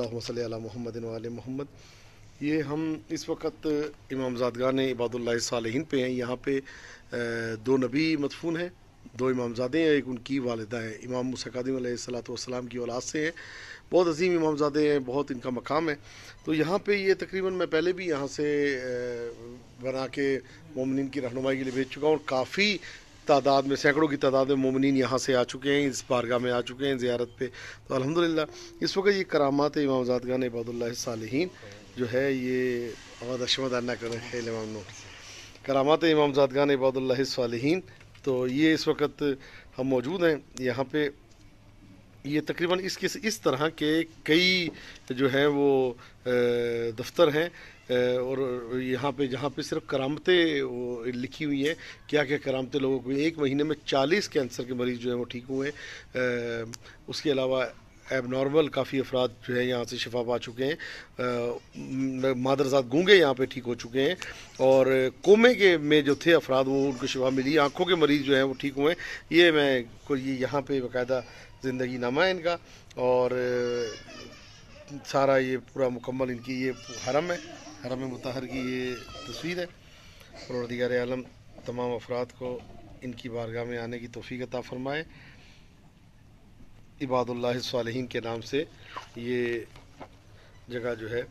अल्लाहुम्मा सल्ली अला मुहम्मद व आले मोहम्मद। ये हम इस वक्त इमामजादगान इबादुल्लाह सालिहीन पे हैं। यहाँ पे दो नबी मदफून हैं, दो इमामजादे हैं, एक उनकी वालिदा है। इमाम मूसा काज़िम अलैहिस्सलाम की औलाद से हैं। बहुत अजीम इमामजादे हैं, बहुत इनका मकाम है। तो यहाँ पे ये तकरीबन मैं पहले भी यहाँ से बना के मोमिनीन की रहनुमाई के लिए भेज चुका हूँ। काफ़ी तादाद में, सैकड़ों की तादाद में मोमिनीन यहाँ से आ चुके हैं, इस बारगाह में आ चुके हैं ज़ियारत पे। तो अल्हम्दुलिल्लाह इस वक्त ये करामात इमामजादगान इबादुल्लाह सालिहीन जो है ये आवाज़ अशमद अन्ना कर रहे हैं करामात इमामजादगान इबादुल्लाह सालिहीन। तो ये इस वक्त हम मौजूद हैं यहाँ पे। ये तकरीबन इस तरह के कई जो हैं वो दफ्तर हैं और यहाँ पे जहाँ पे सिर्फ करामतें लिखी हुई हैं, क्या क्या करामतें लोगों को। एक महीने में 40 कैंसर के मरीज़ जो हैं वो ठीक हुए हैं। उसके अलावा एबनॉर्मल काफ़ी अफराद जो है यहाँ से शिफा पा चुके हैं। मादरजात गूंगे यहाँ पे ठीक हो चुके हैं और कोमे के में जो थे अफराद वो उनको शिफा मिली। आँखों के मरीज़ जो हैं वो ठीक हुए हैं। ये मैं ये यहाँ पे बाकायदा ज़िंदगी नामा है इनका और सारा ये पूरा मुकम्मल इनकी ये हरम है, हरम मुतहर की ये तस्वीर है। परवरदिगार आलम तमाम अफराद को इनकी बारगाह में आने की तौफीक अता फरमाए। इबादुल्लाह सालिहीन के नाम से ये जगह जो है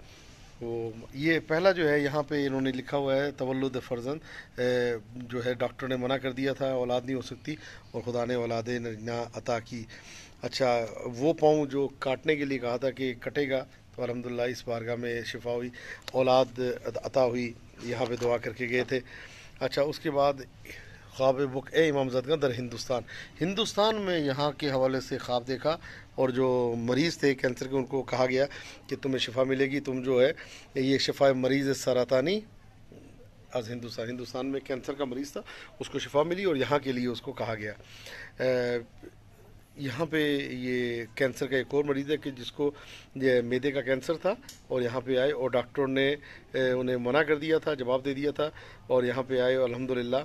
वो ये पहला जो है यहाँ पे इन्होंने लिखा हुआ है तवल्लुद फर्जन जो है डॉक्टर ने मना कर दिया था, औलाद नहीं हो सकती और खुदा ने औलाद ना अता की। अच्छा, वो पाँव जो काटने के लिए कहा था कि कटेगा, तो अल्हम्दुलिल्लाह इस बारगाह में शिफा हुई, औलाद अता हुई, यहाँ पे दुआ करके गए थे। अच्छा, उसके बाद ख्वाब बुक ए इमामजादगान दर हिंदुस्तान में यहाँ के हवाले से ख्वाब देखा और जो मरीज़ थे कैंसर के उनको कहा गया कि तुम्हें शिफा मिलेगी, तुम जो है ये शिफा मरीज़ सरातानी आज हिंदुस्तान में कैंसर का मरीज़ था, उसको शिफा मिली और यहाँ के लिए उसको कहा गया। यहाँ पे ये कैंसर का एक और मरीज़ है कि जिसको ये मैदे का कैंसर था और यहाँ पे आए और डॉक्टरों ने उन्हें मना कर दिया था, जवाब दे दिया था और यहाँ पे आए और अल्हम्दुलिल्लाह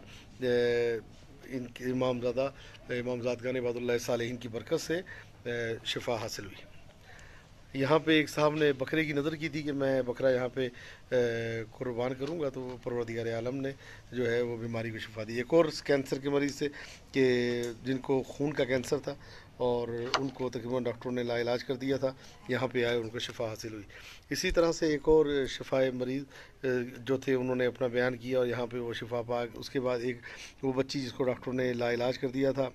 इनके इमामजादगान इबादुल्लाह सालिहीन की बरकत से शिफा हासिल हुई। यहाँ पे एक साहब ने बकरे की नज़र की थी कि मैं बकरा यहाँ पे कुर्बान करूँगा, तो परवरदिगार आलम ने जो है वो बीमारी को शिफा दी। एक और कैंसर के मरीज़ से कि जिनको खून का कैंसर था और उनको तकरीबन डॉक्टरों ने लाइलाज कर दिया था, यहाँ पे आए उनको शिफा हासिल हुई। इसी तरह से एक और शिफाए मरीज़ जो थे उन्होंने अपना बयान किया और यहाँ पे वो शिफा पा। उसके बाद एक वो बच्ची जिसको डॉक्टरों ने लाइलाज कर दिया था,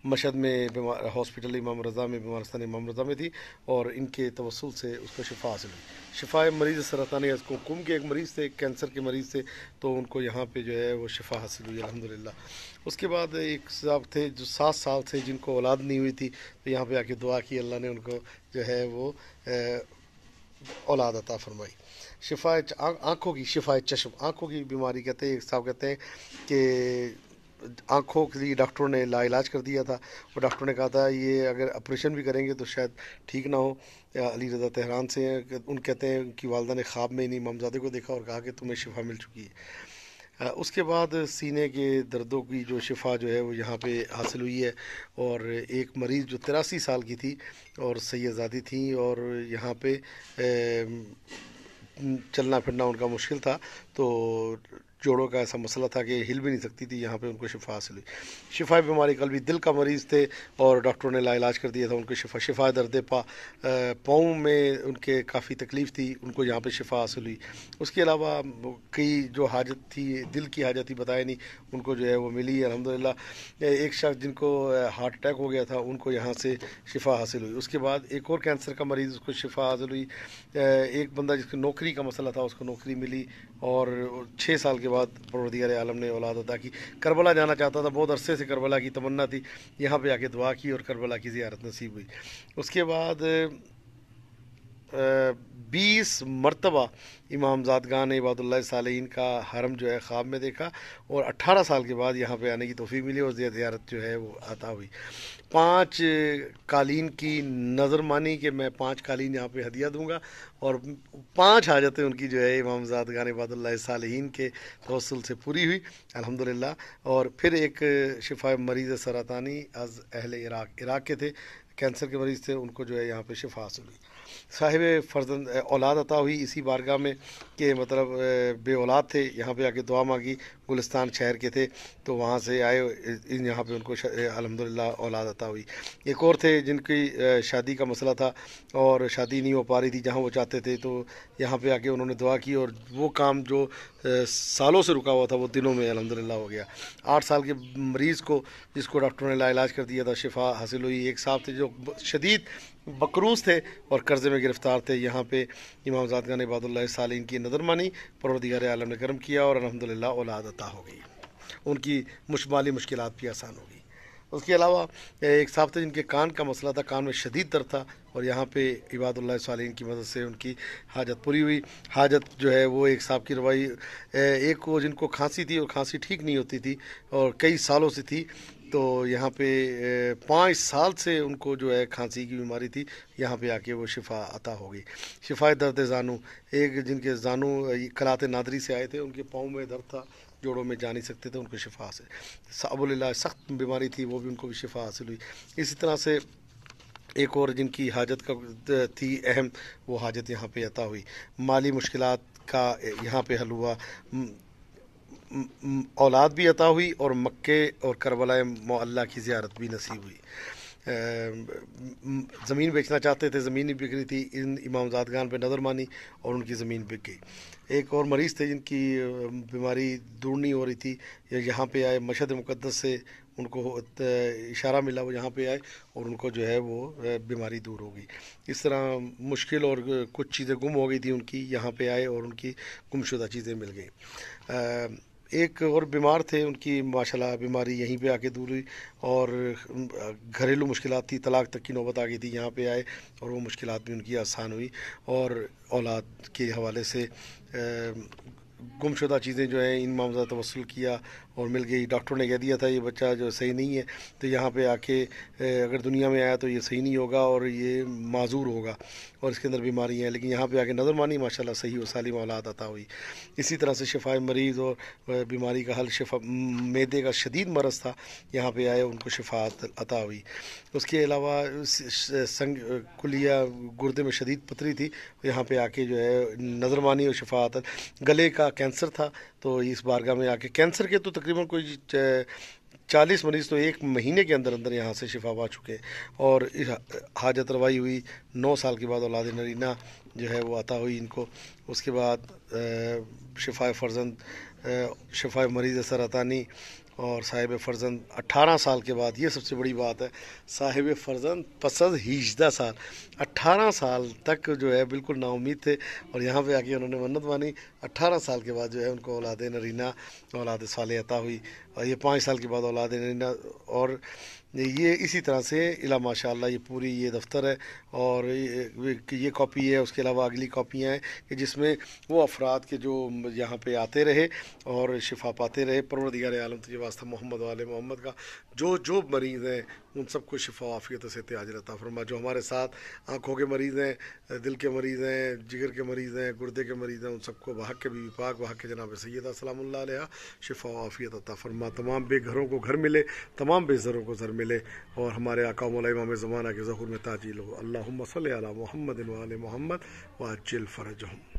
मशहद में हॉस्पिटल इमाम रज़ा में, बीमारस्तान इमाम रज़ा में थी और इनके तवस्सुल से उसको शिफा हासिल हुई। शिफा मरीज़ सरतानी कुम के एक मरीज़ थे, कैंसर के मरीज़ थे, तो उनको यहाँ पे जो है वो शिफा हासिल हुई अल्हम्दुलिल्लाह। उसके बाद एक साहब थे जो 7 साल से जिनको औलाद नहीं हुई थी, तो यहाँ पे आके दुआ की, अल्लाह ने उनको जो है वो औलाद अता फरमाई। शिफा आँखों की, शिफा चश्म आँखों की बीमारी कहते हैं। एक साहब कहते हैं कि आँखों के लिए डॉक्टरों ने लाइलाज कर दिया था और डॉक्टरों ने कहा था ये अगर ऑपरेशन भी करेंगे तो शायद ठीक ना हो। अली रज़ा तेहरान से हैं, उन कहते हैं कि वालदा ने ख्वाब में इन्हीं इमामजादे को देखा और कहा कि तुम्हें शिफा मिल चुकी है। उसके बाद सीने के दर्दों की जो शिफा जो है वो यहाँ पे हासिल हुई है और एक मरीज़ जो 83 साल की थी और सैयदादी थी और यहाँ पे चलना फिरना उनका मुश्किल था, तो जोड़ों का ऐसा मसला था कि हिल भी नहीं सकती थी, यहाँ पे उनको शिफा हासिल हुई। शिफा बीमारी कल्बी दिल का मरीज़ थे और डॉक्टरों ने लाइलाज कर दिया था, उनको शिफा दर्द पाँव में उनके काफ़ी तकलीफ़ थी, उनको यहाँ पे शिफा हासिल हुई। उसके अलावा कई जो हाजत थी, दिल की हाजत थी, बताया नहीं, उनको जो है वो मिली अल्हम्दुलिल्लाह। एक शख्स जिनको हार्ट अटैक हो गया था उनको यहाँ से शिफा हासिल हुई। उसके बाद एक और कैंसर का मरीज़, उसको शिफा हासिल हुई। एक बंदा जिसको नौकरी का मसला था उसको नौकरी मिली और 6 साल के बाद परवरदिगार आलम ने औलाद अता की। करबला जाना चाहता था, बहुत अरसे से करबला की तमन्ना थी, यहाँ पे आके दुआ की और करबला की ज़ियारत नसीब हुई। उसके बाद 20 मरतबा इमामजादगान इबादुल्लाह सालिहीन का हरम जो है ख्वाब में देखा और 18 साल के बाद यहाँ पे आने की तौफीक मिली और ज़ियारत जो है वो अता हुई। 5 कालीन की नज़र मानी कि मैं 5 कालीन यहाँ पे हदिया दूंगा और 5 हाजतें उनकी जो है इमामजादगान इबादुल्लाह सालिहीन के तवस्सुल से पूरी हुई अल्हम्दुलिल्लाह। और फिर एक शिफा मरीज़ सरातानी अज़ अहले इराक के थे, कैंसर के मरीज़ थे, उनको जो है यहाँ पे शिफा हासिल हुई। साहिब फ़र्जंद औलाद अता हुई इसी बारगाह में कि मतलब बे औलाद थे, यहाँ पे आके दुआ मांगी, गुलिस्तान शहर के थे तो वहाँ से आए, यहाँ पे उनको अल्हम्दुलिल्लाह औलाद अता हुई। एक और थे जिनकी शादी का मसला था और शादी नहीं हो पा रही थी जहाँ वो चाहते थे, तो यहाँ पे आके उन्होंने दुआ की और वो काम जो सालों से रुका हुआ था वो दिनों में अल्हम्दुलिल्लाह हो गया। 8 साल के मरीज़ को, जिसको डॉक्टरों ने लाइलाज कर दिया था, शिफा हासिल हुई। एक साहब थे जो शदीद बकरूस थे और कर्ज़े में गिरफ़्तार थे, यहाँ पे इमाम ज़ादगान इबादुल्लाह सालिहीन की नज़र मानी, परवरदिगार आलम ने करम किया और अल्हम्दुलिल्लाह औलाद अता हो गई, उनकी माली मुश्किलात भी आसान हो गई। उसके अलावा एक साहब थे जिनके कान का मसला था, कान में शदीद दर्द था और यहाँ पे इबादुल्लाह सालिहीन की मदद से उनकी हाजत पूरी हुई। हाजत जो है वो एक साहब की रवाई, एक को जिनको खांसी थी और खांसी ठीक नहीं होती थी और कई सालों से थी, तो यहाँ पे 5 साल से उनको जो है खांसी की बीमारी थी, यहाँ पे आके वो शिफा अता हो गई। शिफा दर्द जानू, एक जिनके जानू कलात नादरी से आए थे, उनके पाँव में दर्द था, जोड़ों में जा नहीं सकते थे, उनको शिफा हासिल। अबुल्ला सख्त बीमारी थी, वो भी उनको भी शिफा हासिल हुई। इसी तरह से एक और जिनकी हाजत का थी अहम, वो हाजत यहाँ पे अता हुई। माली मुश्किलात का यहाँ पे हल हुआ, औलाद भी अता हुई और मक्के और करबला मुअल्ला की ज़ियारत भी नसीब हुई। ज़मीन बेचना चाहते थे, ज़मीन नहीं बिक रही थी, इन इमामज़ादगान पे नज़र मानी और उनकी ज़मीन बिक गई। एक और मरीज़ थे जिनकी बीमारी दूर नहीं हो रही थी, यहाँ पे आए, मशहद मुक़द्दस से उनको इशारा मिला, वो यहाँ पे आए और उनको जो है वो बीमारी दूर हो गई। इस तरह मुश्किल और कुछ चीज़ें गुम हो गई थी उनकी, यहाँ पे आए और उनकी गुमशुदा चीज़ें मिल गई। एक और बीमार थे, उनकी माशाल्लाह बीमारी यहीं पे आके दूर हुई और घरेलू मुश्किलात थी, तलाक तक की नौबत आ गई थी, यहाँ पे आए और वो मुश्किलात भी उनकी आसान हुई और औलाद के हवाले से गुमशुदा चीज़ें जो हैं इन मामला तवस्सुल किया और मिल गई। डॉक्टरों ने कह दिया था ये बच्चा जो सही नहीं है, तो यहाँ पे आके अगर दुनिया में आया तो ये सही नहीं होगा और ये माजूर होगा और इसके अंदर बीमारियाँ हैं, लेकिन यहाँ पे आके नज़र मानी, माशाल्लाह सही व सालिम औलाद अता हुई। इसी तरह से शिफा मरीज़ और बीमारी का हल, शिफा मैदे का शदीद मरज़ था, यहाँ पे आए, उनको शिफा अता हुई। उसके अलावा संग कुलिया गुर्दे में शदीद पथरी थी, यहाँ पे आके जो है नज़र मानी और शिफा अता। गले का कैंसर था, तो इस बारगाह में आके, कैंसर के तो तकरीबन कोई 40 मरीज़ तो एक महीने के अंदर अंदर यहाँ से शिफा पा चुके और हाजत रवाई हुई। 9 साल के बाद औलाद नरीना जो है वो अता हुई इनको। उसके बाद शिफा फ़र्जंद, शिफा मरीज़ सरतानी और साहिब फ़र्जंद 18 साल के बाद, ये सबसे बड़ी बात है, साहिब फ़र्जंद पसंद 18 साल, 18 साल तक जो है बिल्कुल नाउम्मीद थे और यहाँ पे आके उन्होंने मन्नत मानी। 18 साल के बाद जो है उनको औलाद नरीना, औलाद साले अता हुई और ये 5 साल के बाद औलाद नरीना। और ये इसी तरह से इला माशाअल्लाह ये पूरी ये दफ्तर है और ये कॉपी है। उसके अलावा अगली कॉपियाँ हैं कि जिसमें वो अफराद के जो यहाँ पे आते रहे और शिफा पाते रहे। परवरदिगार आलम तुझे वास्ता मोहम्मद वाले मोहम्मद का जो मरीज़ हैं उन सबको शिफा आफियत से अजर अता फरमा। जो हमारे साथ आँखों के मरीज़ हैं, दिल के मरीज़ हैं, जिगर के मरीज़ हैं, गुर्दे के मरीज़ हैं, उन सबको बहक के बीवी पाक, बहक के जनाब सैयदा सलामुल्लाह अलैहा शिफा आफियत अता फरमा। तमाम बेघरों को घर मिले, तमाम बेज़रों को ज़र मिले और हमारे आका मौला इमाम ज़माना के ज़हूर में ताजील हो। अल्लाहुम्मा सल्लि अला मुहम्मद व आले मुहम्मद व अज्जिल फ़रजहुम।